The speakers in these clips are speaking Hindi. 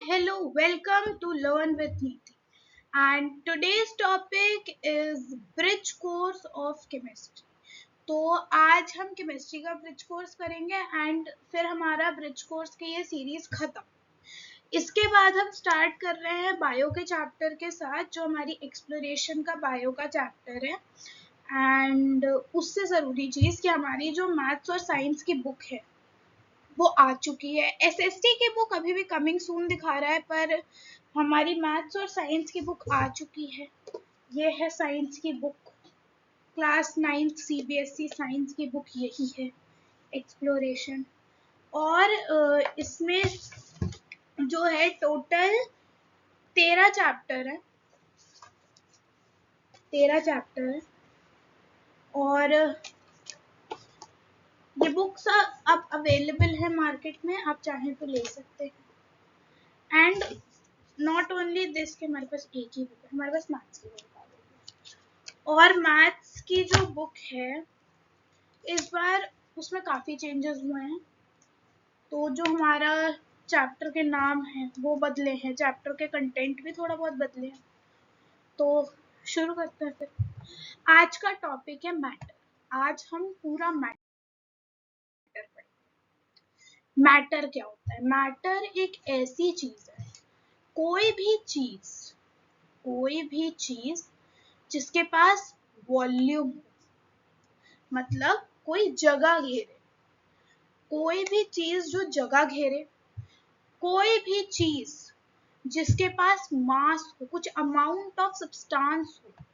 Hello, welcome to Learn with Neeti. And today's topic is Bridge Course of Chemistry. तो आज हम केमिस्ट्री का ब्रिज कोर्स करेंगे एंड फिर हमारा ब्रिज कोर्स की ये सीरीज खत्म। इसके बाद हम स्टार्ट कर रहे हैं बायो के चैप्टर के साथ, जो हमारी एक्सप्लोरेशन का बायो का चैप्टर है। एंड उससे ज़रूरी चीज़ कि हमारी जो मैथ्स और साइंस की बुक है वो आ चुकी है। एसएसटी की बुक अभी भी कमिंग सून दिखा रहा है, पर हमारी मैथ्स और साइंस की बुक आ चुकी है। ये है साइंस की book, class 9th CBSE science की बुक यही है, एक्सप्लोरेशन। और इसमें जो है टोटल 13 चैप्टर है, 13 चैप्टर है। और ये बुक्स अब अवेलेबल है मार्केट में, आप चाहें तो ले सकते हैं। एंड नॉट ओनली दिस कि हमारे पास एक ही बुक है, हमारे पास मैथ्स की बुक। और मैथ्स की जो बुक है इस बार उसमें काफ़ी चेंजेस हुए हैं। तो जो हमारा चैप्टर के नाम हैं वो बदले हैं, चैप्टर के कंटेंट भी थोड़ा बहुत बदले हैं। तो शुरू करते हैं फिर। आज का टॉपिक है मैटर। आज हम पूरा मैटर पढ़ेंगे। मैटर क्या होता है? मैटर एक ऐसी चीज़ है, कोई भी चीज़ जिसके पास वॉल्यूम, मतलब कोई जगह घेरे, कोई भी चीज जो जगह घेरे, कोई भी चीज जिसके पास मास हो, कुछ अमाउंट ऑफ सब्सटेंस हो,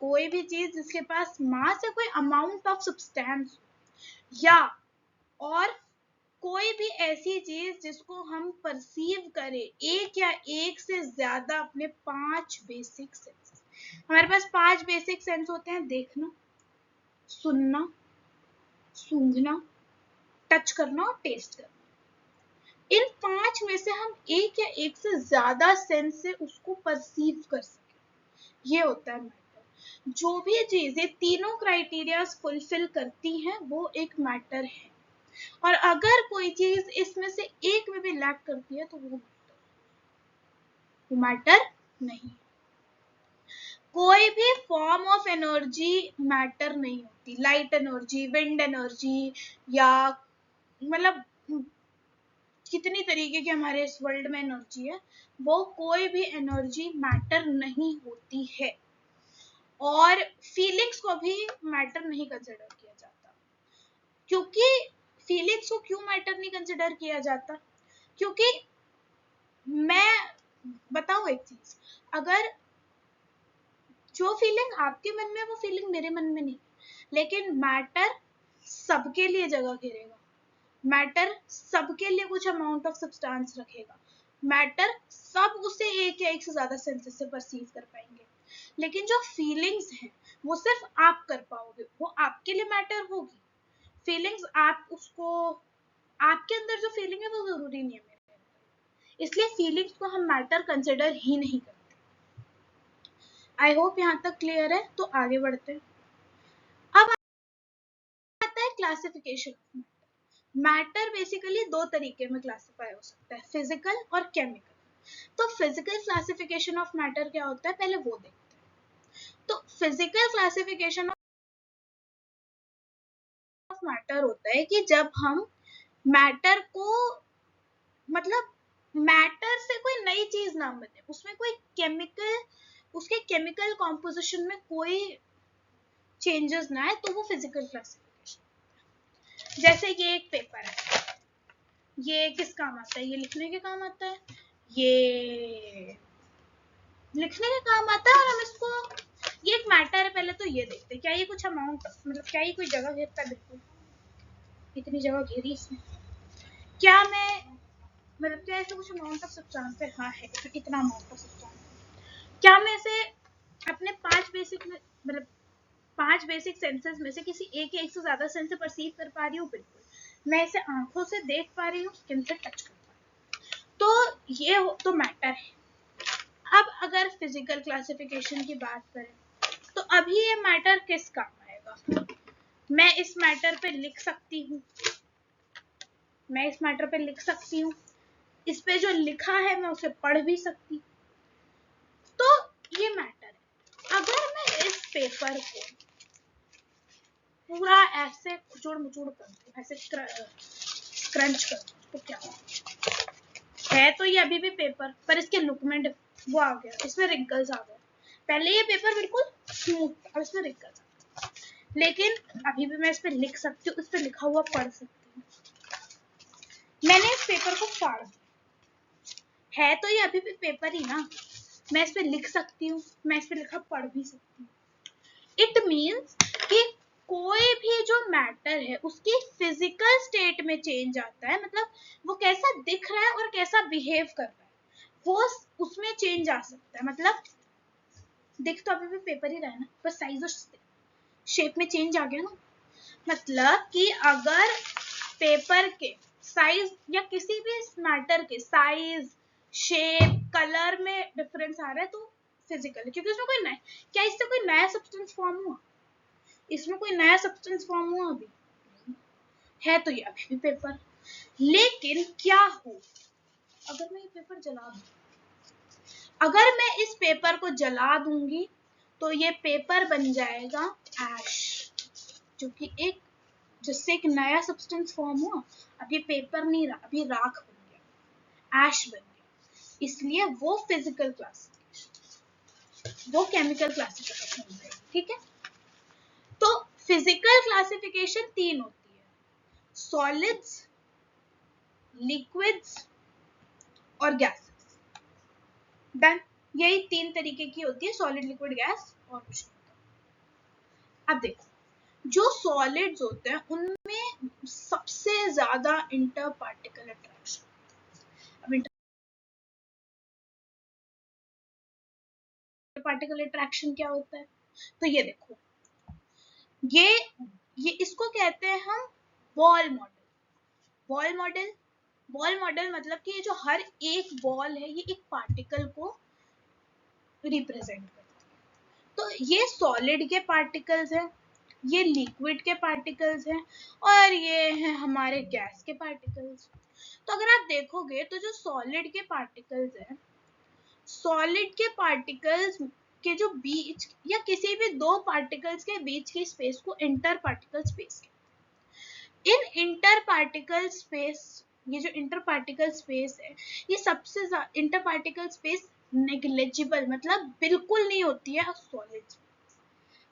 कोई भी चीज जिसके पास मास है, कोई अमाउंट ऑफ सब्सटेंस हो, या और कोई भी ऐसी चीज जिसको हम परसीव करें, एक या एक से ज्यादा अपने 5 बेसिक सेंस। हमारे पास 5 बेसिक सेंस होते हैं: देखना, सुनना, सूंघना, टच करना और टेस्ट करना। इन 5 में से हम एक या एक से ज्यादा सेंस से उसको परसीव कर सके, ये होता है मैटर। जो भी चीजें तीनों क्राइटेरिया फुलफिल करती हैं वो एक मैटर है। और अगर कोई चीज इसमें से एक में भी लैक करती है तो वो मैटर नहीं। कोई भी फॉर्म ऑफ एनर्जी मैटर नहीं होती। लाइट एनर्जी, विंड एनर्जी, या मतलब कितनी तरीके की हमारे इस वर्ल्ड में एनर्जी है, वो कोई भी एनर्जी मैटर नहीं होती है। और फीलिंग्स को भी मैटर नहीं कंसिडर किया जाता। क्योंकि फीलिंग्स को क्यों मैटर नहीं कंसिडर किया जाता? क्योंकि मैं बताऊं एक चीज, अगर जो फीलिंग आपके मन में है वो फीलिंग मेरे मन में नहीं, लेकिन मैटर सबके लिए जगह घेरेगा, मैटर सबके लिए कुछ अमाउंट ऑफ सब्सटेंस रखेगा, मैटर सब उसे एक या एक से ज्यादा सेंसेस से परसीव कर पाएंगे। लेकिन जो फीलिंग्स हैं वो सिर्फ आप कर पाओगे, वो आपके लिए मैटर होगी। फीलिंग्स आप उसको, आपके अंदर जो फीलिंग है वो जरूरी नहीं है मेरे अंदर, इसलिए फीलिंग्स को हम मैटर कंसिडर ही नहीं करते। आई होप यहाँ तक क्लियर है। तो आगे बढ़ते हैं। अब आता है classification of matter. Matter basically दो तरीके में क्लासिफाई हो सकता है, फिजिकल और केमिकल। तो फिजिकल क्लासिफिकेशन ऑफ मैटर क्या होता है, पहले वो देखते हैं। तो फिजिकल क्लासिफिकेशन ऑफ मैटर होता है कि जब हम मैटर को, मतलब मैटर से कोई नई चीज ना बने, उसमें कोई केमिकल, उसके केमिकल कॉम्पोजिशन में कोई चेंजेस ना आए, तो वो फिजिकल क्लासिफिकेशन। जैसे ये एक पेपर है, ये किस काम आता है? ये लिखने के काम आता है, ये लिखने के काम आता है। और हम इसको, ये एक मैटर है, पहले तो ये देखते हैं क्या ये कुछ अमाउंट, मतलब क्या ये कोई जगह घेरता है? बिल्कुल, इतनी जगह घेरी इसने। क्या मैं, मतलब क्या ऐसे कुछ अमाउंट ऑफ सब्सटेंस है? हाँ है, इतना अमाउंट ऑफ सब्सटेंस। क्या मैं इसे अपने 5 बेसिक में, मतलब 5 बेसिक सेंसेस में से किसी एक या एक से ज्यादा सेंस से परसीव कर पा रही हूँ? बिल्कुल। मैं इसे आंखों से देख पा रही हूँ, स्किन से टच कर पा रही हूँ, तो ये तो मैटर है। अब अगर फिजिकल क्लासिफिकेशन की बात करें तो अभी ये मैटर किस काम आएगा? मैं इस मैटर पे लिख सकती हूँ, मैं इस मैटर पे लिख सकती हूँ, इस पे जो लिखा है मैं उसे पढ़ भी सकती हूँ। तो ये मैटर है। अगर मैं इस पेपर को पूरा ऐसे खुचुड़ मुचुड़ कर दूं, ऐसे क्रंच कर दूं, तो क्या है? तो ये अभी भी पेपर, पर इसके लुक में वो आ गया, इसमें रिंकल्स आ गए। पहले ये पेपर बिल्कुल स्मूथ था, अब इसमें रिंकल्स आ गए। लेकिन अभी भी मैं इस पे लिख सकती हूँ, इस पे लिखा हुआ पढ़ सकती हूँ। मैंने इस पेपर को फाड़ दिया, है तो ये अभी भी पेपर ही ना, मैं इस पे लिख सकती हूँ, मैं इस पे लिखा पढ़ भी सकती हूँ। इट मीन्स कि कोई भी जो मैटर है उसकी फिजिकल स्टेट में चेंज आता है, मतलब वो कैसा दिख रहा है और कैसा बिहेव कर रहा है वो उसमें चेंज आ सकता है। मतलब दिख तो अभी भी पेपर ही रहा है ना, बस साइज और शेप में चेंज आ गया ना। मतलब कि अगर पेपर के साइज या किसी भी मैटर के साइज, शेप, कलर में डिफरेंस आ रहा है तो फिजिकल, क्योंकि उसमें कोई नया, क्या इससे कोई नया सब्सटेंस फॉर्म हुआ? इसमें कोई नया सब्सटेंस फॉर्म हुआ अभी है? तो ये अभी भी पेपर। लेकिन क्या हो अगर मैं ये पेपर जला दूं? अगर मैं इस पेपर को जला दूंगी तो ये पेपर बन जाएगा ऐश, जो कि एक, जिससे एक नया सब्सटेंस फॉर्म हुआ। अब ये पेपर नहीं रहा, अभी राख बन गया, ऐश बन गया। इसलिए वो फिजिकल क्लासिफिकेशन, वो केमिकल क्लासिफिकेशन हो जाएगी। ठीक है, तो फिजिकल क्लासिफिकेशन 3 होती है, सॉलिड्स, लिक्विड्स और गैसेस। डन, यही 3 तरीके की होती है, सॉलिड, लिक्विड, गैस और कुछ नहीं। अब देखो, जो सॉलिड्स होते हैं उनमें सबसे ज्यादा इंटर पार्टिकल अट्रैक्शन। अब इंटर पार्टिकल अट्रैक्शन क्या होता है? तो ये देखो, ये इसको कहते हैं हम ball model. Ball model, ball model मतलब कि ये जो हर एक बॉल है ये एक पार्टिकल को रिप्रेजेंट करता है। तो ये सॉलिड के पार्टिकल्स हैं, ये लिक्विड के पार्टिकल्स हैं और ये हैं हमारे गैस के पार्टिकल्स। तो अगर आप देखोगे तो जो सॉलिड के पार्टिकल्स हैं, सॉलिड के पार्टिकल्स के जो बीच या किसी भी दो पार्टिकल्स के बीच की स्पेस को इंटर पार्टिकल स्पेस कहते हैं। इन इंटर पार्टिकल स्पेस, ये जो इंटर पार्टिकल स्पेस है, ये सबसे इंटर पार्टिकल स्पेस नेग्लिजिबल, मतलब बिल्कुल नहीं होती है सॉलिड्स।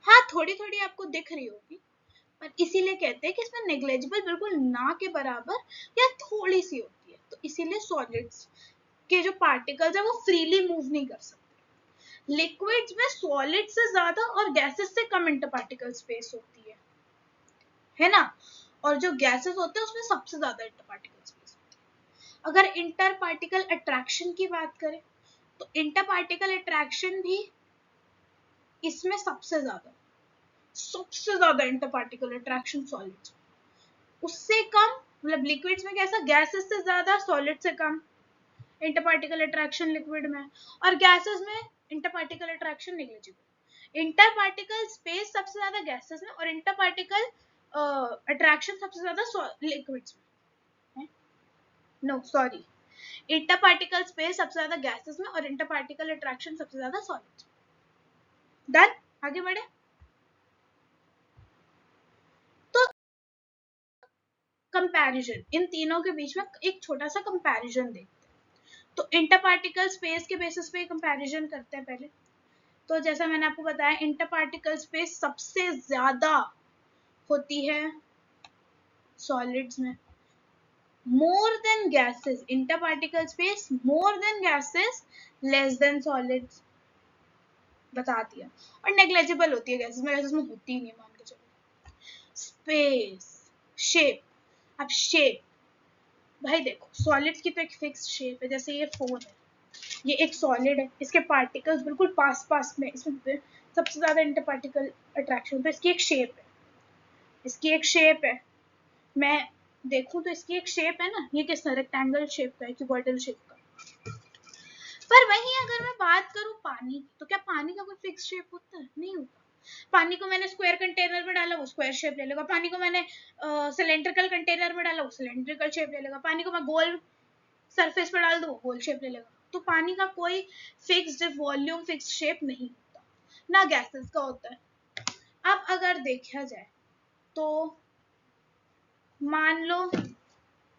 हाँ, थोड़ी थोड़ी आपको दिख रही होगी, पर इसीलिए कहते हैं कि इसमें नेग्लिजिबल बिल्कुल ना के बराबर या थोड़ी सी होती है। तो इसीलिए सॉलिड्स के जो पार्टिकल्स है वो फ्रीली मूव नहीं कर सकते। लिक्विड्स में सॉलिड से ज्यादा और गैसेस से कम इंटर पार्टिकल स्पेस होती है ना, और जो गैसेस होते हैं उसमें सबसे ज्यादा इंटर पार्टिकल स्पेस होती है। अगर इंटर पार्टिकल अट्रैक्शन की बात करें तो इंटर पार्टिकल अट्रैक्शन भी इसमें सबसे ज्यादा इंटर पार्टिकल अट्रैक्शन सॉलिड्स, उससे कम, मतलब लिक्विड्स में कैसा, गैसेस से ज्यादा सॉलिड से कम इंटर पार्टिकल अट्रैक्शन लिक्विड में, और गैसेस में inter particle attraction negligible. Inter particle space सबसे ज्यादा गैसेस में और इंटर पार्टिकल अट्रैक्शन सबसे ज्यादा लिक्विड्स में। No sorry, inter particle space सबसे ज्यादा गैसेस में और इंटर पार्टिकल अट्रैक्शन सबसे ज्यादा सॉलिड्स में। डन, आगे बढ़े। तो कंपैरिजन, इन तीनों के बीच में एक छोटा सा कंपैरिजन देखते हैं। तो इंटर पार्टिकल स्पेस के बेसिस पे कंपैरिजन करते हैं पहले। तो जैसा मैंने आपको बताया, इंटर पार्टिकल स्पेस सबसे ज्यादा होती है सॉलिड्स में, more than gases, inter particle space more than gases, less than solids, बता दिया। और नेग्लिजिबल होती है गैसेस में होती ही नहीं, मान के चलो। स्पेस, शेप, अब शेप, भाई देखो सॉलिड्स की तो एक फिक्स शेप है, जैसे ये फोन है, ये एक सॉलिड है, इसके पार्टिकल्स बिल्कुल पास पास में, इसमें सबसे ज्यादा इंटर पार्टिकल अट्रैक्शन, तो इसकी एक शेप है, इसकी एक शेप है। मैं देखूं तो इसकी एक शेप है ना, ये किस रेक्टेंगल शेप का है, क्यूबॉइडल शेप का। पर वहीं अगर मैं बात करूं पानी की, तो क्या पानी का कोई फिक्स शेप होता है? नहीं होता। पानी को मैंने स्क्वायर कंटेनर में डाला, वो स्क्वायर शेप ले लेगा। पानी को मैंने सिलेंड्रिकल कंटेनर में डाला, वो सिलेंड्रिकल शेप ले लेगा। पानी को मैं गोल सरफेस पे डाल दो वो गोल शेप ले लेगा। तो पानी का कोई फिक्स्ड वॉल्यूम, फिक्स्ड शेप नहीं होता, ना गैसेस का होता है। अब अगर देखा जाए तो मान लो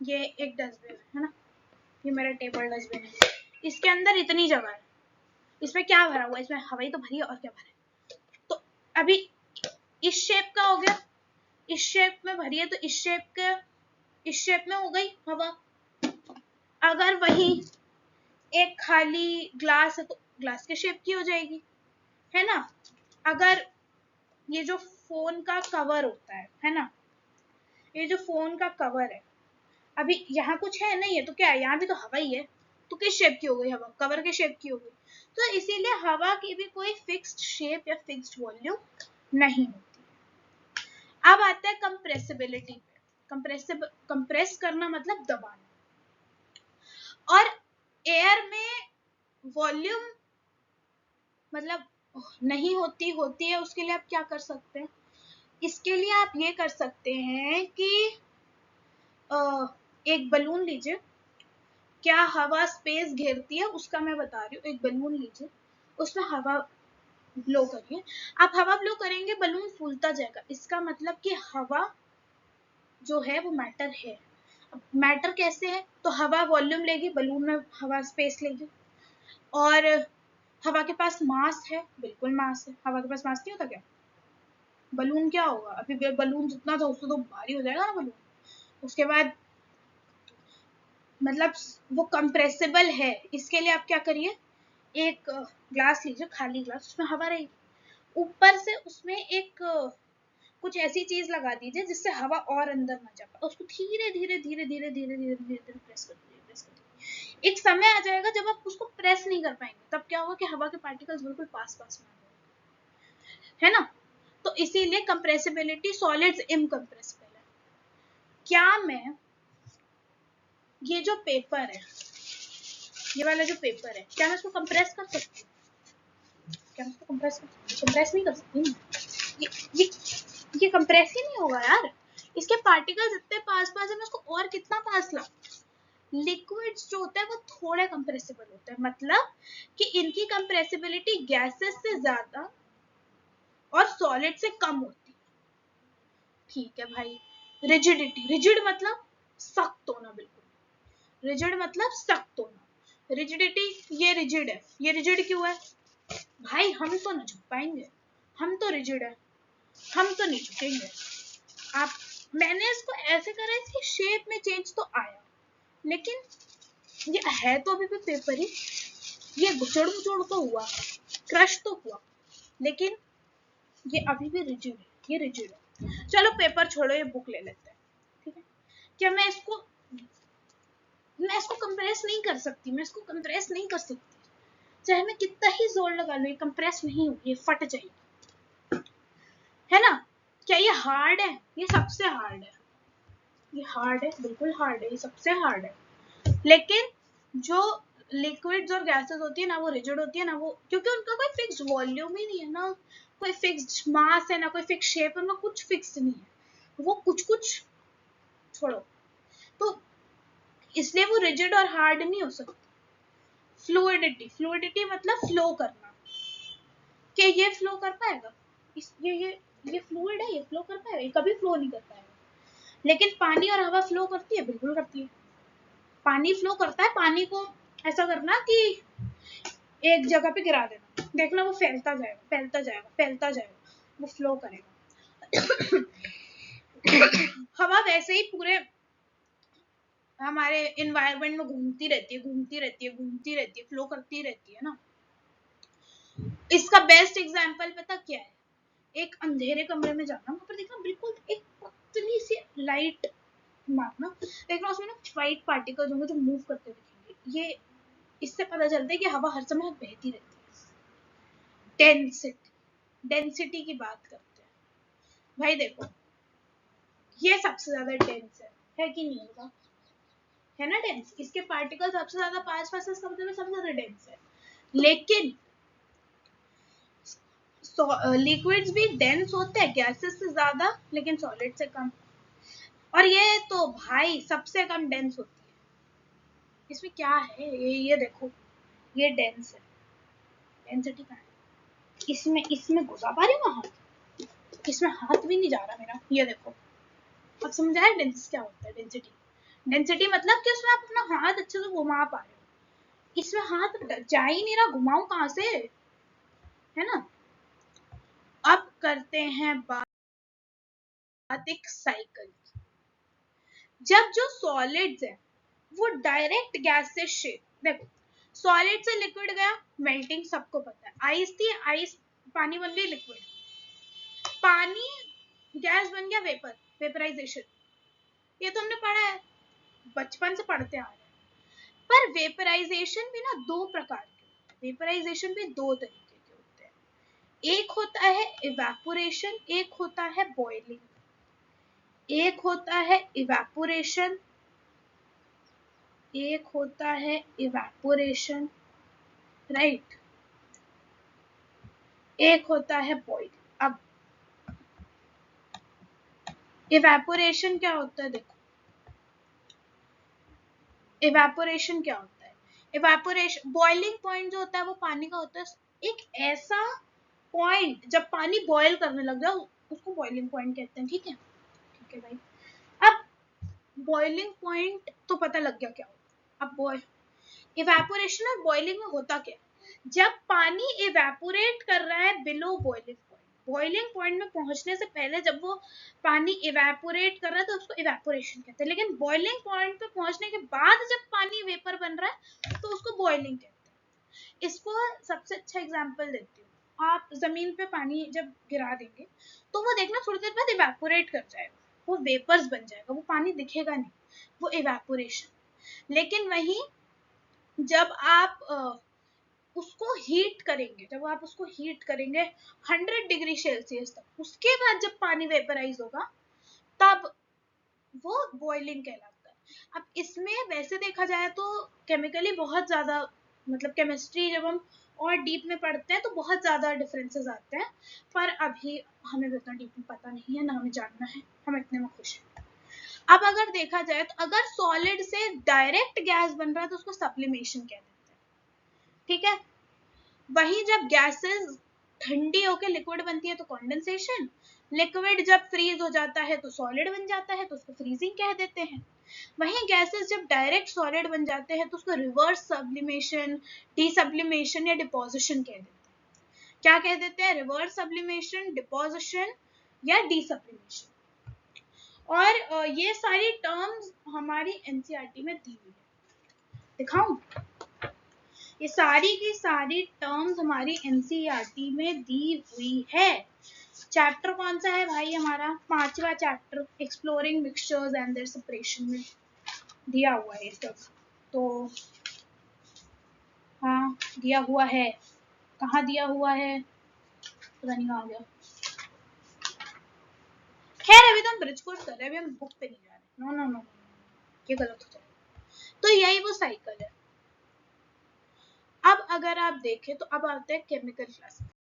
ये एक डस्टबिन है ना, ये मेरा टेबल डस्टबिन है, इसके अंदर इतनी जगह है, इसमें क्या भरा हुआ है, इसमें हवा ही तो भरी है और क्या भरा है। तो अभी इस शेप का हो गया, इस शेप में भरी है तो इस शेप में हो गई हवा। अगर वही एक खाली ग्लास है तो ग्लास के शेप की हो जाएगी, है ना। अगर ये जो फोन का कवर होता है ना, ये जो फोन का कवर है, अभी यहाँ कुछ है नहीं है तो क्या है, यहाँ भी तो हवा ही है, तो किस शेप की हो गई हवा, कवर के शेप की हो गई। तो इसीलिए हवा की भी कोई फिक्स्ड शेप या फिक्स्ड वॉल्यूम नहीं होती। अब आता है कंप्रेसिबिलिटी पे। कंप्रेस करना मतलब दबाना, और एयर में वॉल्यूम मतलब नहीं होती है, उसके लिए आप क्या कर सकते हैं, इसके लिए आप ये कर सकते हैं कि एक बलून लीजिए, क्या हवा स्पेस घेरती है उसका मैं बता रही हूँ। एक बलून लीजिए, उसमें हवा ब्लो करिए, आप हवा ब्लो करेंगे बलून फूलता जाएगा, इसका मतलब कि हवा जो है वो मैटर है। मैटर कैसे है, तो हवा वॉल्यूम लेगी, बलून में हवा स्पेस लेगी, और हवा के पास मास है, बिल्कुल मास है, हवा के पास मास नहीं होता क्या। बलून क्या होगा, अभी बलून जितना था उससे तो भारी हो जाएगा ना बलून। उसके बाद मतलब वो कंप्रेसिबल है, इसके लिए आप क्या करिए, एक ग्लास लीजिए, खाली ग्लास, उसमें हवा रहेगी, ऊपर से उसमें एक कुछ ऐसी चीज लगा दीजिए जिससे हवा और अंदर ना जा पाए, उसको धीरे धीरे धीरे धीरे धीरे धीरे धीरे प्रेस कर दीजिए। एक समय आ जाएगा जब आप उसको प्रेस नहीं कर पाएंगे, तब क्या होगा कि हवा के पार्टिकल्स बिल्कुल पास पास में है ना। तो इसीलिए कंप्रेसिबिलिटी सॉलिड्स इनकंप्रेसिबल है। क्या मैं ये जो पेपर है, ये वाला जो पेपर है, क्या मैं इसको कंप्रेस कर सकती हूँ, क्या मैं इसको कंप्रेस नहीं कर सकती। ये कंप्रेस ही नहीं होगा यार, इसके पार्टिकल्स इतने पास पास है, मैं उसको और कितना पास लाऊं। लिक्विड्स जो होता है वो थोड़े कंप्रेसिबल होते हैं, मतलब कि इनकी कंप्रेसिबिलिटी गैसेस से ज्यादा और सॉलिड से कम होती है। ठीक है भाई। रिजिडिटी, रिजिड मतलब सख्त होना, बिल्कुल रिजिड मतलब सख्त होना। रिजिडिटी, ये रिजिड है, ये रिजिड क्यों है भाई, हम तो नहीं झुक पाएंगे, हम तो रिजिड है, हम तो नहीं झुकेंगे। आप मैंने इसको ऐसे करा, इसकी शेप में चेंज तो आया, लेकिन ये है तो अभी भी पेपर ही, ये गुचड़ मुचड़ तो हुआ, क्रश तो हुआ, लेकिन ये अभी भी रिजिड है, ये रिजिड है। चलो पेपर छोड़ो, ये बुक ले लेते हैं, ठीक है। क्या मैं इसको कंप्रेस नहीं कर सकती, मैं इसको कंप्रेस नहीं कर सकती, चाहे मैं कितना ही जोर लगा लूं, ये कंप्रेस नहीं होगी, ये फट जाएगी, है ना। क्या ये हार्ड है, ये सबसे हार्ड है, ये हार्ड है, बिल्कुल हार्ड है, ये सबसे हार्ड है। लेकिन जो लिक्विड्स और गैसेस होती है ना, वो रिजिड होती है ना, वो क्योंकि उनका कोई फिक्स वॉल्यूम ही नहीं है ना, कोई फिक्स मास है ना, कोई फिक्स शेप है ना, कुछ फिक्स नहीं है, वो कुछ कुछ छोड़ो, तो इसलिए वो रिजिड और हार्ड नहीं हो सकती। फ्लूइडिटी, फ्लूइडिटी मतलब फ्लो करना, कि ये फ्लो कर पाएगा, ये फ्लूइड है, ये फ्लो कर पाएगा, ये कभी फ्लो नहीं कर पाएगा। लेकिन पानी और हवा फ्लो करती है, बिल्कुल करती है, पानी फ्लो करता है। पानी को ऐसा करना कि एक जगह पे गिरा देना, देखना वो फैलता जाएगा फैलता जाएगा फैलता जाएगा, वो फ्लो करेगा। हवा वैसे ही पूरे हमारे एनवायरनमेंट में घूमती रहती है, घूमती रहती है, घूमती रहती है, फ्लो करती रहती है ना। इसका बेस्ट एग्जांपल पता क्या है, एक अंधेरे कमरे में जाना, वहां पर देखना बिल्कुल एक पतली सी लाइट मारना, देखना उसमें ना व्हाइट पार्टिकल्स होंगे जो मूव करते दिखेंगे, ये इससे पता चलता है कि हवा हर समय बहती रहती है। डेंसिटी, डेंसिटी की बात करते हैं भाई, देखो ये सबसे ज्यादा डेंस है कि नहीं होगा, है ना डेंस, इसके पार्टिकल सबसे ज्यादा पास पास, इसका मतलब सबसे ज्यादा डेंस है। लेकिन लिक्विड्स भी डेंस होते हैं गैसेस से ज्यादा, लेकिन सॉलिड से कम, और ये तो भाई सबसे कम डेंस होती है, इसमें क्या है, ये देखो, ये डेंस है, डेंसिटी कहाँ है, इसमें इसमें घुसा पा रही हूँ हाथ, इसमें हाथ भी नहीं जा रहा मेरा, ये देखो। अब समझाया डेंस क्या होता है, डेंसिटी। डेंसिटी मतलब कि उसमें आप अपना हाथ अच्छे से घुमा पा रहे हो, इसमें हाथ जा ही नहीं रहा, घुमाऊं कहाँ से, है ना। अब करते हैं बात एक साइकिल। जब जो सॉलिड्स है वो डायरेक्ट गैस से शेप, देखो सॉलिड से लिक्विड गया, मेल्टिंग सबको पता है, आइस थी, आइस पानी बन गई लिक्विड, पानी गैस बन गया वेपर, वेपराइजेशन, ये तो हमने पढ़ा है, बचपन से पढ़ते आ रहे हैं। पर वेपराइजेशन भी ना दो प्रकार के, वेपराइजेशन भी दो तरीके के होते हैं, एक होता है इवेपोरेशन, एक होता है बॉइलिंग। एक होता है इवेपोरेशन, एक होता है इवेपोरेशन, राइट, एक होता है बॉइलिंग। अब इवेपोरेशन क्या होता है, देखो इवेपोरेशन क्या होता है, इवेपोरेशन बॉइलिंग पॉइंट जो होता है वो पानी का होता है एक ऐसा पॉइंट, जब पानी बॉयल करने लग जाए उसको बॉइलिंग पॉइंट कहते हैं, ठीक है, ठीक है भाई। अब बॉइलिंग पॉइंट तो पता लग गया क्या होता है। अब इवेपोरेशन और बॉइलिंग में होता क्या, जब पानी इवेपोरेट कर रहा है below boiling point, boiling point में पहुंचने से पहले जब वो पानी इवेपोरेट कर रहा है तो उसको इवेपोरेशन कहते हैं, लेकिन बॉइलिंग पॉइंट पे पहुंचने के बाद जब पानी वेपर बन रहा है तो उसको बॉइलिंग कहते हैं। इसको सबसे अच्छा एग्जांपल देती हूँ, आप जमीन पे पानी जब गिरा देंगे तो वो देखना थोड़ी देर बाद इवेपोरेट कर जाएगा, वो वेपर्स बन जाएगा, वो पानी दिखेगा नहीं, वो इवेपोरेशन। लेकिन वहीं जब आप उसको हीट करेंगे, जब आप उसको हीट करेंगे 100 डिग्री सेल्सियस तक, उसके बाद जब पानी वेपराइज होगा तब वो बॉइलिंग कहलाता है। अब इसमें वैसे देखा जाए तो केमिकली बहुत ज्यादा, मतलब केमिस्ट्री जब हम और डीप में पढ़ते हैं तो बहुत ज्यादा डिफरेंसेस आते हैं, पर अभी हमें उतना डीप में पता नहीं है, ना हमें जानना है, हम इतने में खुश हैं। अब अगर देखा जाए तो अगर सॉलिड से डायरेक्ट गैस बन रहा है तो उसको सब्लिमेशन कह देते हैं, ठीक है। वहीं जब गैसेस ठंडी होकर लिक्विड बनती है तो कंडेंसेशन, लिक्विड जब फ्रीज हो जाता है तो सॉलिड बन जाता है तो उसको फ्रीजिंग कह देते हैं। वहीं गैसेस जब डायरेक्ट सॉलिड बन जाते हैं तो उसको रिवर्स सब्लिमेशन, डीसब्लिमेशन या डिपोजिशन कह देते हैं। क्या कह देते हैं, रिवर्स सब्लिमेशन, डिपोजिशन या डीसब्लिमेशन। और ये सारी टर्म्स हमारी एनसीईआरटी में दी हुई है, दिखाऊं, ये सारी की सारी टर्म्स हमारी एनसीईआरटी में दी हुई है। चैप्टर कौन सा है भाई हमारा, 5वां chapter, exploring mixtures and their separation में दिया हुआ है सब। तो हाँ दिया हुआ है, कहाँ दिया हुआ है पता नहीं कहाँ गया। खैर अभी तो हम ब्रिज कोर्स कर रहे हैं, अभी हम बुक पे नहीं जा रहे, नो नो नो, ये गलत हो जाएगा। तो यही वो साइकिल है। अब अगर आप देखें तो अब आते हैं केमिकल क्लासिफिकेशन।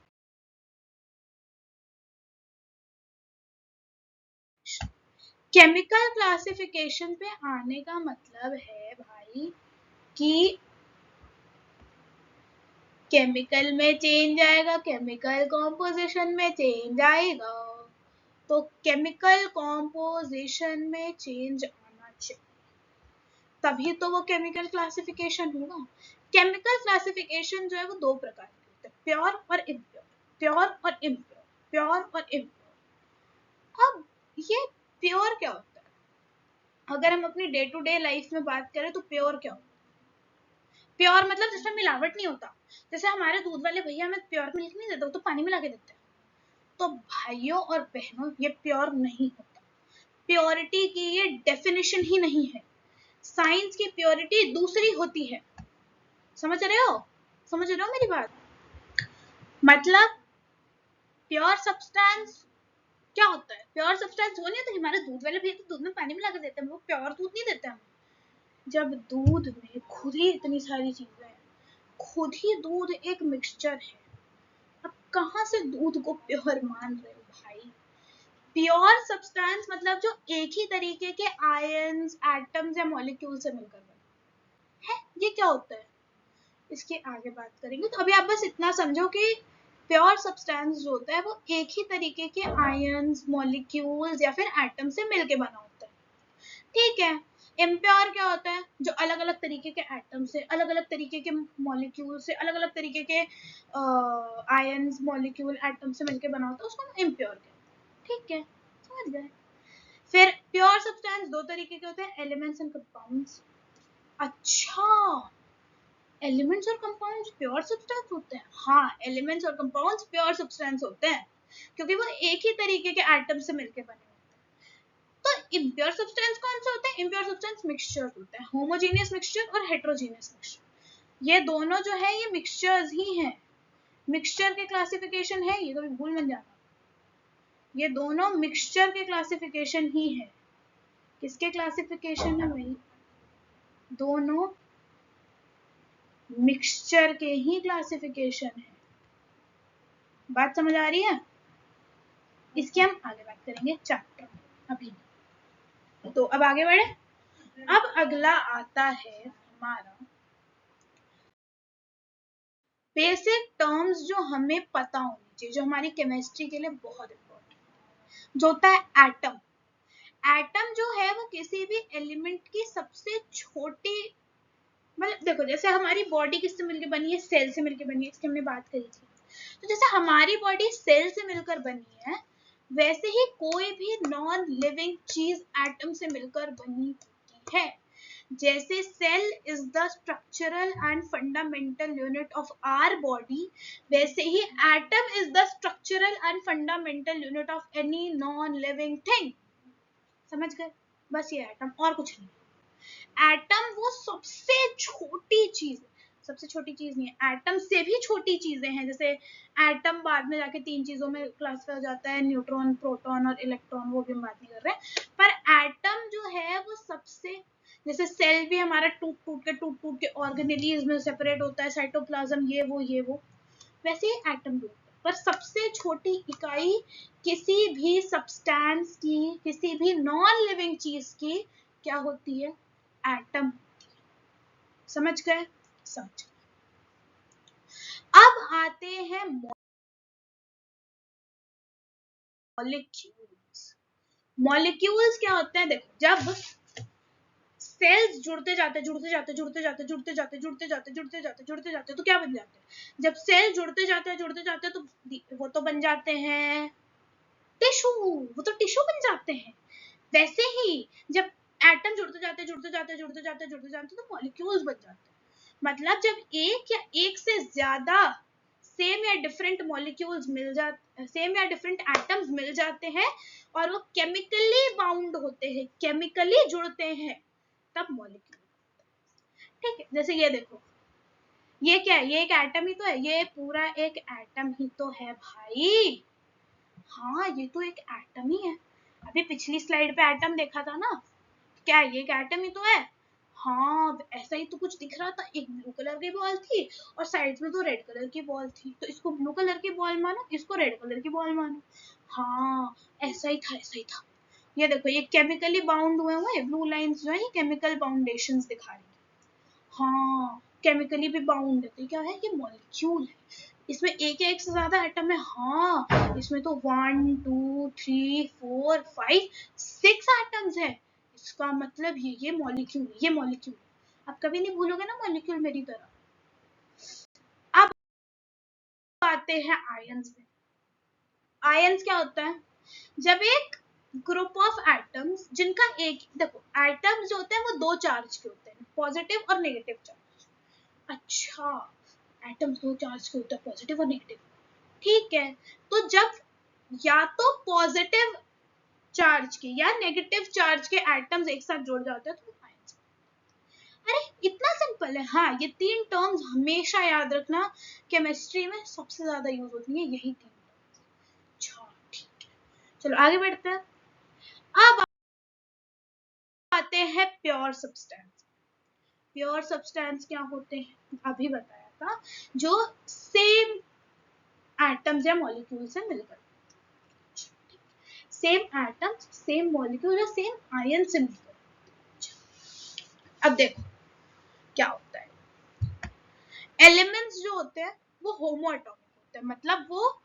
केमिकल क्लासिफिकेशन पे आने का मतलब है भाई कि केमिकल में चेंज आएगा, केमिकल कॉम्पोजिशन में चेंज आएगा, तो केमिकल कॉम्पोजिशन में चेंज आना चाहिए, तभी तो वो केमिकल क्लासिफिकेशन होगा। केमिकल क्लासिफिकेशन जो है वो दो प्रकार के होते हैं, प्योर और इम्प्योर, प्योर और इम्प्योर, प्योर और इम्प्योर। अब ये प्योर क्या होता है, अगर हम अपनी डे टू डे लाइफ में बात करें तो प्योर क्या होता है, प्योर मतलब जिसमें मिलावट नहीं होता। जैसे हमारे दूध वाले भैया हमें प्योर मिल्क नहीं देते, तो पानी मिला के देते हैं। तो भाइयों और बहनों ये प्योर नहीं होता, प्योरिटी की ये डेफिनेशन ही नहीं है। साइंस की प्योरिटी दूसरी होती है, समझ रहे हो, समझ रहे हो मेरी बात। मतलब प्योर सब्सटेंस क्या होता है, प्योर सब्सटेंस वो नहीं होता, हमारे दूध वाले भैया तो दूध में पानी मिला के देते हैं, वो प्योर दूध नहीं देते हमें। जब दूध में खुद ही इतनी सारी चीजें हैं, खुद ही दूध एक मिक्सचर है, अब कहाँ से दूध को प्योर मान रहे हो भाई। प्योर सब्सटेंस मतलब जो एक ही तरीके के आयंस, एटम्स या मॉलिक्यूल से मिलकर बने, है ये क्या होता है, इसके आगे बात करेंगे। तो अभी आप बस इतना समझो कि प्योर सब्सटेंस जो होता है वो एक ही तरीके के आयन्स, मॉलिक्यूल्स या फिर एटम से मिलके बना होता है, ठीक है। इम्प्योर क्या होता है, जो अलग अलग तरीके के एटम से, अलग अलग तरीके के मॉलिक्यूल से, अलग अलग तरीके के आयन्स, मॉलिक्यूल, एटम से मिलके बना होता है, उसको हम इम्प्योर कहते हैं, ठीक है, समझ गए। फिर प्योर सब्सटेंस दो तरीके के होते हैं, एलिमेंट्स एंड कंपाउंड्स। अच्छा, एलिमेंट्स और कंपाउंड्स प्योर सब्सटेंस होते हैं? हाँ, एलिमेंट्स और कंपाउंड्स प्योर सब्सटेंस होते हैं क्योंकि वो एक ही तरीके के एटम से मिलके बने होते हैं। तो इम्प्योर सब्सटेंस कौन से होते हैं? इम्प्योर सब्सटेंस मिक्सचर होते हैं, होमोजेनियस मिक्सचर और हेट्रोजेनियस मिक्सचर। ये दोनों जो है ये मिक्सचर्स ही हैं। मिक्सचर के क्लासिफिकेशन है, ये कभी भूल मत जाना, ये दोनों मिक्सचर के क्लासिफिकेशन ही है। किसके क्लासिफिकेशन है भाई? दोनों मिक्सचर के ही क्लासिफिकेशन है। बात समझ आ रही है? इसकी हम आगे बात करेंगे चैप्टर अभी। तो अब आगे बढ़े। अब अगला आता है हमारा बेसिक टर्म्स जो हमें पता होनी चाहिए, जो हमारी केमिस्ट्री के लिए बहुत इंपॉर्टेंट, जो होता है एटम। एटम जो है वो किसी भी एलिमेंट की सबसे छोटी, मतलब देखो जैसे हमारी बॉडी किससे मिलकर बनी है? सेल से मिलकर बनी है, इसकी हमने बात करी थी। तो जैसे हमारी बॉडी सेल से मिलकर बनी है, वैसे ही कोई भी नॉन लिविंग चीज एटम से मिलकर बनी होती है। जैसे cell is the structural and fundamental unit of our body, वैसे ही atom is the structural and fundamental unit of any non living thing. समझ गए? बस ये एटम, और कुछ नहीं। एटम वो सबसे छोटी चीज, सबसे छोटी चीज नहीं है, एटम से भी छोटी चीजें हैं। जैसे एटम बाद में जाके तीन चीजों में क्लासिफाई हो जाता है, न्यूट्रॉन, प्रोटॉन और इलेक्ट्रॉन, वो भी हम बात नहीं कर रहे। पर एटम जो है वो सबसे, जैसे सेल भी हमारा टूट टूट के ऑर्गेनेलीज में सेपरेट होता है, साइटोप्लाज्म, ये वो, वैसे ही एटम भी होता है। पर सबसे छोटी इकाई किसी भी सब्सटेंस की, किसी भी नॉन लिविंग चीज की क्या होती है? एटम। समझ गए? समझ गए। अब आते हैं मॉलिक्यूल्स। मॉलिक्यूल्स क्या होते हैं? देखो, जब सेल्स जुड़ते जाते तो क्या बन जाते हैं? जब सेल जुड़ते जाते तो वो तो बन जाते हैं टिश्यू, वो तो टिश्यू बन जाते हैं। वैसे ही जब एटम जुड़ते जाते तो मॉलिक्यूल्स बन जाते हैं। मतलब जब एक या एक से ज्यादा सेम या डिफरेंट मॉलिक्यूल्स मिल जाते, सेम या डिफरेंट एटम्स मिल जाते हैं और वो केमिकली बाउंड होते हैं, केमिकली जुड़ते हैं, तब मॉलिक्यूल। ठीक है, जैसे ये देखो, ये क्या है? ये एक एटम ही तो है, ये पूरा एक एटम ही तो है भाई। हाँ, ये तो एक एटम ही है। अभी पिछली स्लाइड पे एटम देखा था ना, क्या ये एक एटम ही तो है? हाँ, ऐसा ही तो कुछ दिख रहा था। एक ब्लू कलर की बॉल थी और साइड में तो रेड कलर की बॉल थी, तो इसको ब्लू कलर की बॉल मानो, इसको रेड कलर की बॉल मानो। हाँ, ऐसा ही था, ऐसा ही था। ये देखो, ये केमिकली बाउंड हुए हुए ब्लू लाइंस जो है, ये केमिकल बाउंडेशंस दिखा रही है। हाँ, केमिकली भी बाउंड है, तो क्या है? ये मॉलिक्यूल है। इसमें एक से ज्यादा एटम है। हाँ, इसमें तो 1 2 3 4 5 6 एटम्स है। इसका मतलब ये मॉलिक्यूल, ये मॉलिक्यूल। आप कभी नहीं भूलोगे ना मॉलिक्यूल मेरी तरह। अब आते हैं आयंस में। आयंस क्या होता है? जब एक ग्रुप ऑफ एटम्स, जिनका एक, देखो एटम्स जो होते हैं वो दो चार्ज के होते हैं, पॉजिटिव और नेगेटिव चार्ज। अच्छा, एटम्स दो चार्ज के होते हैं, पॉजिटिव और नेगेटिव, ठीक है। तो जब या तो पॉजिटिव चार्ज के या नेगेटिव चार्ज के एटम्स एक साथ जुड़ जाते हैं तो आयंस। अरे इतना सिंपल है। हाँ, ये तीन टर्म्स हमेशा याद रखना, केमिस्ट्री में सबसे ज्यादा यूज होती है यही तीन। अच्छा, ठीक है, चलो आगे बढ़ते हैं। अब आते हैं प्योर सब्सटेंस। प्योर सब्सटेंस क्या होते हैं? अभी बताया था, जो सेम एटम्स या मॉलिक्यूल से मिलकर, सेम एटम्स, सेम मॉलिक्यूल या सेम आयन से मिलकर। अब देखो, क्या होता है? एलिमेंट्स जो होते हैं वो होमोएटॉमिक होते हैं, मतलब वो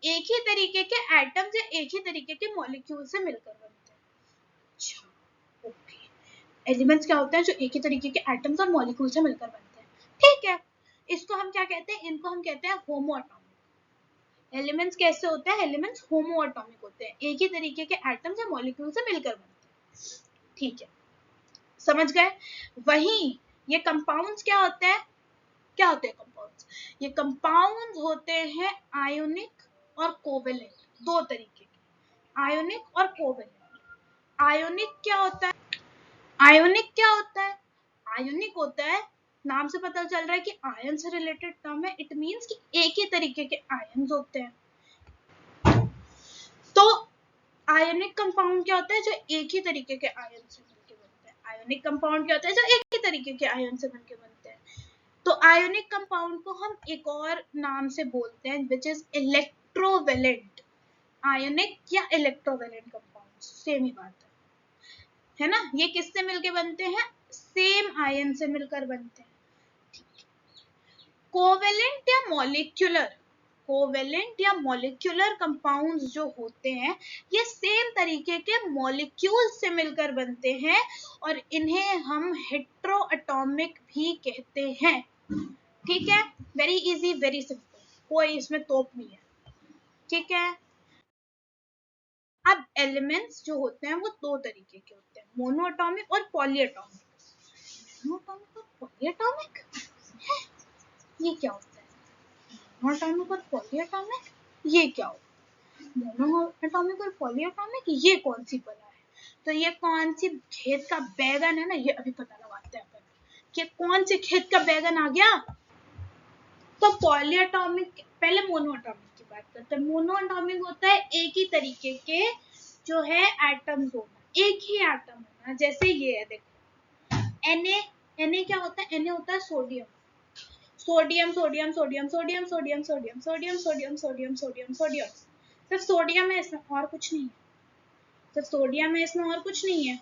एक ही तरीके के एटम्स या एक ही तरीके के मॉलिक्यूल से मिलकर बनते हैं। अच्छा, ओके। एलिमेंट्स क्या होते हैं? जो एक ही तरीके के एटम्स और मॉलिक्यूल से मिलकर बनते हैं। ठीक है, इसको हम क्या कहते हैं? इनको हम कहते हैं होमोएटॉमिक। एलिमेंट्स कैसे होते हैं? एलिमेंट्स होमोएटॉमिक होते हैं, एक ही तरीके के एटम्स या मॉलिक्यूल से मिलकर बनते हैं। ठीक है, समझ गए? वहीं ये कंपाउंड्स क्या होते हैं? क्या होते हैं कंपाउंड्स? ये कंपाउंड्स होते हैं आयोनिक और कोवेलेंट, दो तरीके के, आयोनिक और कोवेलेंट। आयोनिक क्या होता है? आयोनिक क्या होता है? आयोनिक होता है, नाम से पता चल रहा है कि आयन से रिलेटेड टर्म है, इट मींस कि एक ही तरीके के आयन्स होते हैं। तो आयोनिक कंपाउंड क्या होता है? जो एक ही तरीके के आयन से मिलकर बनते हैं। आयोनिक कंपाउंड क्या होता है? जो एक ही तरीके के आयन से मिलकर बनते हैं। तो आयोनिक कंपाउंड को हम एक और नाम से बोलते हैं, विच इज इलेक्ट्रोवेलेंट। आयोनिक या इलेक्ट्रोवेलेंट कंपाउंड सेम ही बात है ना? ये किससे मिलके बनते हैं? सेम आयन से मिलकर बनते हैं। कोवेलेंट या मॉलिक्यूलर, कोवेलेंट या मॉलिक्यूलर कंपाउंड्स जो होते हैं ये सेम तरीके के मॉलिक्यूल से मिलकर बनते हैं और इन्हें हम हेट्रोएटॉमिक भी कहते हैं। ठीक है, वेरी इजी, वेरी सिंपल, कोई इसमें तोप नहीं है। ठीक है, अब एलिमेंट्स जो होते हैं वो दो तरीके के होते हैं, मोनोएटॉमिक और पॉलीएटॉमिक। मोनोएटॉमिक और पॉलीएटॉमिक, ये क्या होता है? मोनोएटॉमिक और पॉलीएटॉमिक, ये क्या होता है? मोनोएटॉमिक और पॉलीएटॉमिक, ये कौन सी बला है? तो ये कौन सी खेत का बैगन है ना, ये अभी पता लगाते हैं अपन कि कौन से खेत का बैगन आ गया। तो पॉलीएटॉमिक, पहले मोनोएटॉमिक की बात करते हैं। मोनोएटॉमिक होता है एक ही तरीके के जो है एटम्स होना, एक ही एटम होना, जैसे ये है देखो Na क्या होता है? Na होता है sodium, sodium sodium sodium sodium sodium sodium sodium sodium sodium sodium sodium, सिर्फ सोडियम है इसमें और कुछ नहीं है, सिर्फ सोडियम है इसमें और कुछ नहीं है।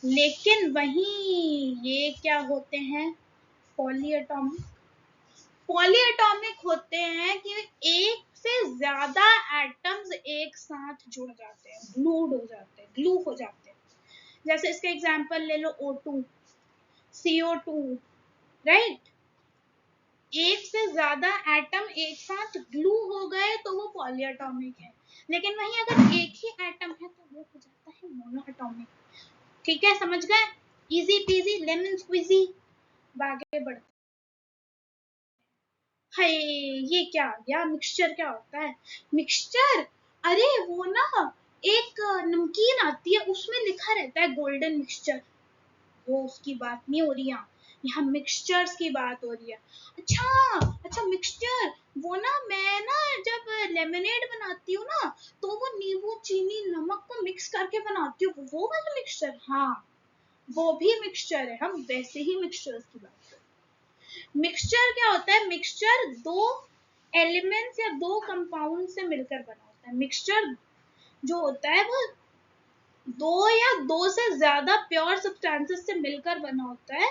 लेकिन वहीं ये क्या होते हैं? पॉलीएटॉमिक। पॉलीएटॉमिक होते हैं कि एक से ज्यादा एटम्स एक साथ जुड़ जाते हैं, ग्लूड हो जाते हैं, ग्लू हो जाते हैं। जैसे इसका एग्जांपल ले लो O2, CO2, राइट? एक से ज्यादा एटम एक साथ ग्लू हो गए तो वो पॉलीएटॉमिक है, लेकिन वहीं अगर एक ही एटम है तो वो हो जाता है मोनोएटॉमिक। ठीक है, समझ गए? Easy peasy lemon squeezy. आगे बढ़ते, हाय ये क्या आ गया? मिक्सचर क्या होता है? मिक्सचर, अरे वो ना एक नमकीन आती है उसमें लिखा रहता है गोल्डन मिक्सचर, वो उसकी बात नहीं हो रही यहाँ, यहाँ मिक्सचर्स की बात हो रही है। अच्छा अच्छा, मिक्सचर वो ना, मैं ना जब लेमनेड बनाती हूँ ना तो वो नींबू चीनी नमक को मिक्स करके बनाती हूँ, वो वाला मिक्सचर। हाँ, वो भी मिक्सचर है, हम वैसे ही मिक्सचर्स की बात करते हैं। मिक्सचर क्या होता है? मिक्सचर दो एलिमेंट्स या दो कंपाउंड से मिलकर बना होता है। मिक्सचर जो होता है वो दो या दो से ज्यादा प्योर सब्सटेंसेस से मिलकर बना होता है,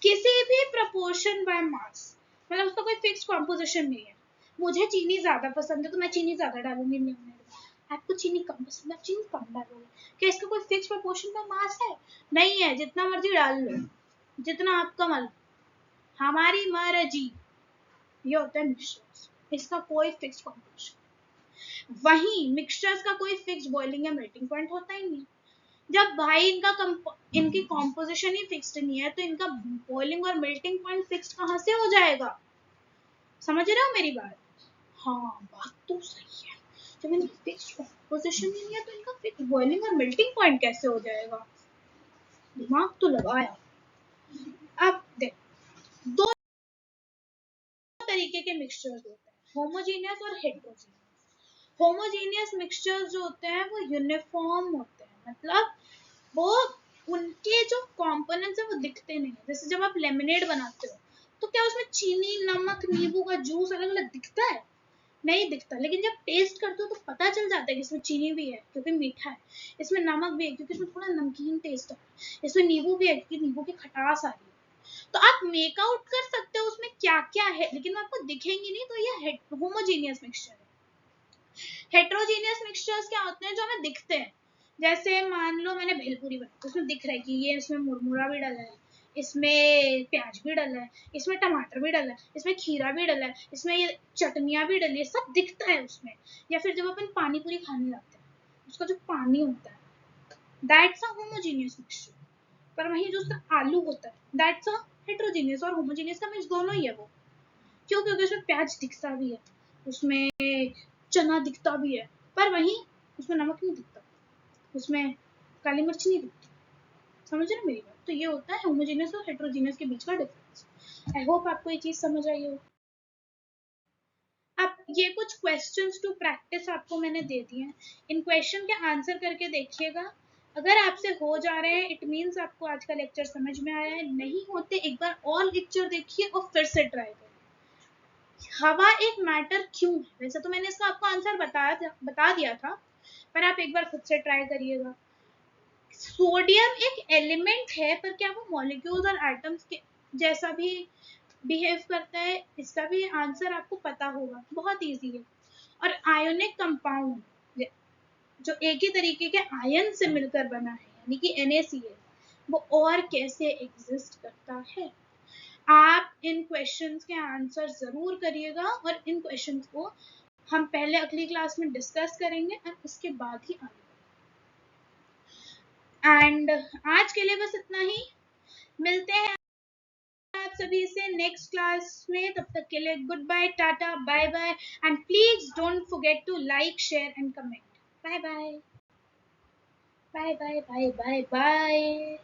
किसी भी प्रपोर्शन बाय मास, मतलब उसका कोई फिक्स कॉम्पोजिशन नहीं है। मुझे चीनी ज्यादा पसंद है तो मैं चीनी ज्यादा डालूंगी, आपको चीनी कम पसंद है, चीनी कम डालोगे। क्या इसका कोई फिक्स प्रपोर्शन बाय मास है? नहीं है, जितना मर्जी डाल लो, जितना आपका मन, हमारी मर्जी। ये होता है मिक्सचर्स, इसका कोई फिक्स कॉम्पोजिशन। वहीं मिक्सचर्स का कोई फिक्स बॉइलिंग या मेल्टिंग पॉइंट होता ही नहीं। जब भाई इनकी कॉम्पोजिशन ही फिक्स्ड नहीं है तो इनका बॉइलिंग और मेल्टिंग पॉइंट फिक्स्ड कहाँ से हो जाएगा? समझ रहे हो मेरी बात? हाँ, बात तो सही है। जब इनकी फिक्स्ड कॉम्पोजिशन ही नहीं है तो इनका फिक्स बॉइलिंग और मेल्टिंग पॉइंट कैसे हो जाएगा? दिमाग तो लगाया। अब देख, दो तरीके के मिक्सचर्स होते हैं, होमोजेनियस और हेट्रोजेनियस। होमोजेनियस मिक्सचर्स जो होते हैं वो यूनिफॉर्म होते हैं, मतलब वो उनके जो कंपोनेंट्स है वो दिखते नहीं है। जैसे जब आप लेमनेड बनाते हो तो क्या उसमें चीनी नमक नींबू का जूस अलग अलग दिखता है? नहीं दिखता, लेकिन जब टेस्ट करते हो तो पता चल जाता है कि इसमें चीनी भी है क्योंकि मीठा है, इसमें नमक भी है क्योंकि इसमें थोड़ा नमकीन टेस्ट है, इसमें नींबू भी है क्योंकि नींबू की खटास आ रही है। तो आप मेक आउट कर सकते हो उसमें क्या क्या है, लेकिन वो आपको दिखेंगी नहीं, तो ये होमोजीनियस मिक्सचर है। हेट्रोजीनियस मिक्सचर्स क्या होते हैं जो हमें दिखते हैं, जैसे मान लो मैंने भेलपूरी बनाई, उसमें दिख रहा है कि ये इसमें मुरमुरा भी डाला है, इसमें प्याज भी डाला है, इसमें टमाटर भी डाला है, इसमें खीरा भी डाला है, इसमें ये चटनियाँ भी डाली है, सब दिखता है उसमें। या फिर जब अपन पानी पूरी खाने जाते हैं, उसका जो पानी होता है, दैट्स अ होमोजीनियस मिक्सचर। पर वहीं जो उसका आलू होता है, दैट्स अ हेट्रोजीनियस और होमोजीनियस का मिक्स दोनों ही है वो। क्यों? क्योंकि उसमें प्याज दिखता भी है, उसमें चना दिखता भी है, पर वहीं उसमें नमक नहीं दिखता, उसमें काली मिर्च नहीं दिखती। समझ रहे मेरी बात? तो ये होता है होमोजेनियस और हेट्रोजीनियस के बीच का डिफरेंस। आई होप आपको ये चीज समझ आई हो। अब ये कुछ क्वेश्चंस टू प्रैक्टिस आपको मैंने दे दिए हैं, इन क्वेश्चन के आंसर करके देखिएगा। अगर आपसे हो जा रहे हैं, इट मीन्स आपको आज का लेक्चर समझ में आया है। नहीं होते, एक बार और लेक्चर देखिए और फिर से ट्राई करिए। हवा एक मैटर क्यों है? वैसे तो मैंने इसका आपको आंसर बता दिया था, पर आप एक बार खुद से ट्राई करिएगा। सोडियम एक एलिमेंट है, पर क्या वो मॉलिक्यूल्स और एटम्स के जैसा भी बिहेव करता है? इसका भी आंसर आपको पता होगा, बहुत इजी है। और आयोनिक कंपाउंड जो एक ही तरीके के आयन से मिलकर बना है, यानी कि NaCl, वो और कैसे एग्जिस्ट करता है? आप इन क्वेश्चंस के आंसर जरूर करिएगा, और इन क्वेश्चंस को हम पहले अगली क्लास में डिस्कस करेंगे और उसके बाद ही आगे। एंड आज के लिए बस इतना ही, मिलते हैं आप सभी से नेक्स्ट क्लास में। तब तक के लिए गुड बाय, टाटा, bye bye, and please don't forget to like, share and comment. Bye bye, bye bye, bye bye, bye.